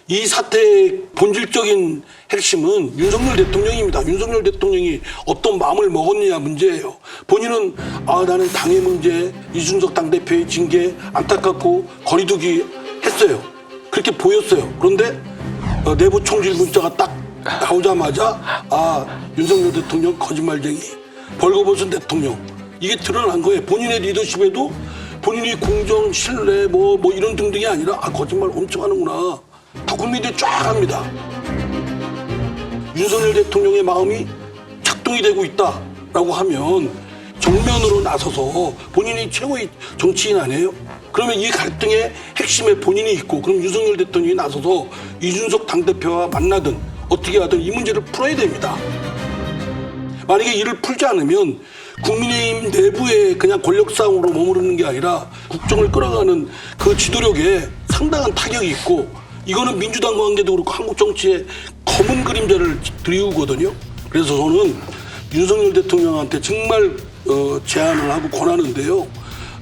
이 사태의 본질적인 핵심은 윤석열 대통령입니다. 윤석열 대통령이 어떤 마음을 먹었느냐 문제예요. 본인은 나는 당의 문제, 이준석 당대표의 징계 안타깝고 거리두기 했어요. 그렇게 보였어요. 그런데 내부 총질 문자가 딱 나오자마자 윤석열 대통령 거짓말쟁이, 벌거벗은 대통령, 이게 드러난 거예요. 본인의 리더십에도 본인이 공정, 신뢰 뭐 이런 등등이 아니라 거짓말 엄청 하는구나. 다 국민들이 쫙 합니다. 윤석열 대통령의 마음이 작동이 되고 있다라고 하면 정면으로 나서서 본인이 최고의 정치인 아니에요? 그러면 이 갈등의 핵심에 본인이 있고, 그럼 윤석열 대통령이 나서서 이준석 당대표와 만나든 어떻게 하든 이 문제를 풀어야 됩니다. 만약에 이를 풀지 않으면 국민의힘 내부에 그냥 권력 싸움으로 머무르는 게 아니라 국정을 끌어가는 그 지도력에 상당한 타격이 있고, 이거는 민주당 관계도 그렇고 한국 정치에 검은 그림자를 드리우거든요. 그래서 저는 윤석열 대통령한테 정말 제안을 하고 권하는데요.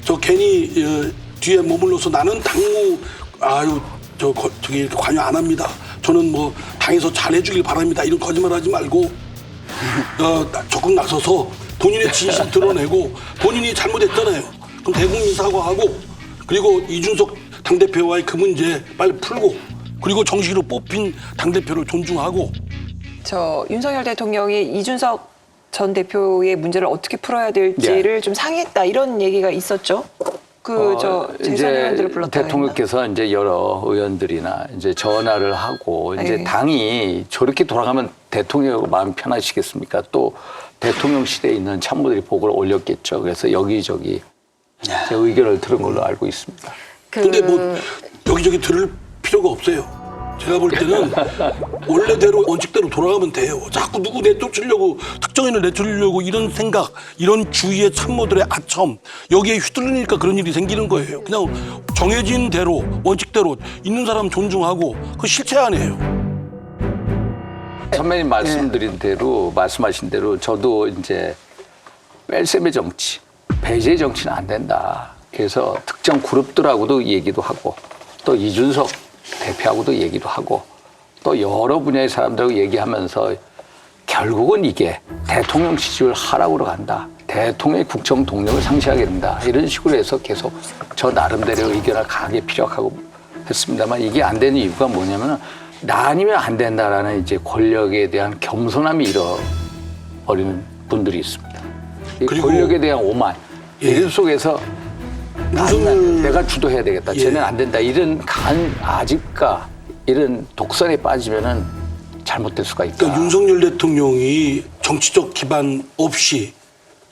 저 괜히 뒤에 머물러서 나는 당무 저기 관여 안 합니다. 저는 뭐 당에서 잘해주길 바랍니다. 이런 거짓말하지 말고 적극 나서서 본인의 진실 드러내고, 본인이 잘못했잖아요. 그럼 대국민 사과하고, 그리고 이준석 당대표와의 그 문제 빨리 풀고, 그리고 정식으로 뽑힌 당대표를 존중하고. 윤석열 대통령이 이준석 전 대표의 문제를 어떻게 풀어야 될지를 좀 상의했다, 이런 얘기가 있었죠. 재선 의원들을 불렀다. 대통령께서 이제 여러 의원들이나 이제 전화를 하고 이제 당이 저렇게 돌아가면 대통령하고 마음 편하시겠습니까? 또 대통령실에 있는 참모들이 보고를 올렸겠죠. 그래서 여기저기 제 의견을 들은 걸로 알고 있습니다. 근데 뭐 여기저기 들을 필요가 없어요. 제가 볼 때는 원래대로 원칙대로 돌아가면 돼요. 자꾸 누구 내쫓으려고, 특정인을 내쫓으려고 이런 생각, 이런 주위의 참모들의 아첨, 여기에 휘둘리니까 그런 일이 생기는 거예요. 그냥 정해진 대로, 원칙대로 있는 사람 존중하고, 그 실체 아니에요. 선배님 말씀하신 대로 저도 이제 뺄셈의 정치, 배제의 정치는 안 된다. 그래서 특정 그룹들하고도 얘기도 하고, 또 이준석 대표하고도 얘기도 하고, 또 여러 분야의 사람들하고 얘기하면서 결국은 이게 대통령 지지율 하락으로 간다. 대통령의 국정 동력을 상실하게 된다. 이런 식으로 해서 계속 저 나름대로 의견을 강하게 피력하고 했습니다만, 이게 안 되는 이유가 뭐냐면 나 아니면 안 된다라는 이제 권력에 대한 겸손함이 잃어버리는 분들이 있습니다. 이 권력에 대한 오만, 이런 속에서 내가 주도해야 되겠다. 쟤는 안 된다. 이런 강한 아집과 이런 독선에 빠지면은 잘못될 수가 있다. 그러니까 윤석열 대통령이 정치적 기반 없이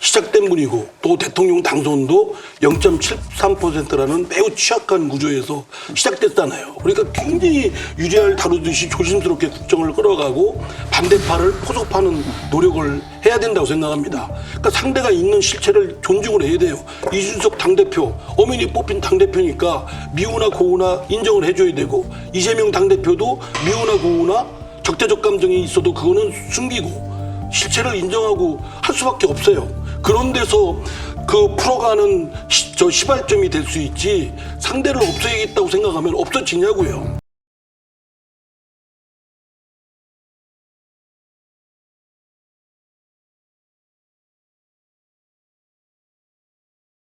시작된 분이고, 또 대통령 당선도 0.73%라는 매우 취약한 구조에서 시작됐잖아요. 그러니까 굉장히 유리알 다루듯이 조심스럽게 국정을 끌어가고 반대파를 포섭하는 노력을 해야 된다고 생각합니다. 그러니까 상대가 있는 실체를 존중을 해야 돼요. 이준석 당대표, 엄연히 뽑힌 당대표니까 미우나 고우나 인정을 해줘야 되고, 이재명 당대표도 미우나 고우나 적대적 감정이 있어도 그거는 숨기고 실체를 인정하고 할 수밖에 없어요. 그런 데서 그 풀어가는 시발점이 될 수 있지, 상대를 없애야겠다고 생각하면 없어지냐고요.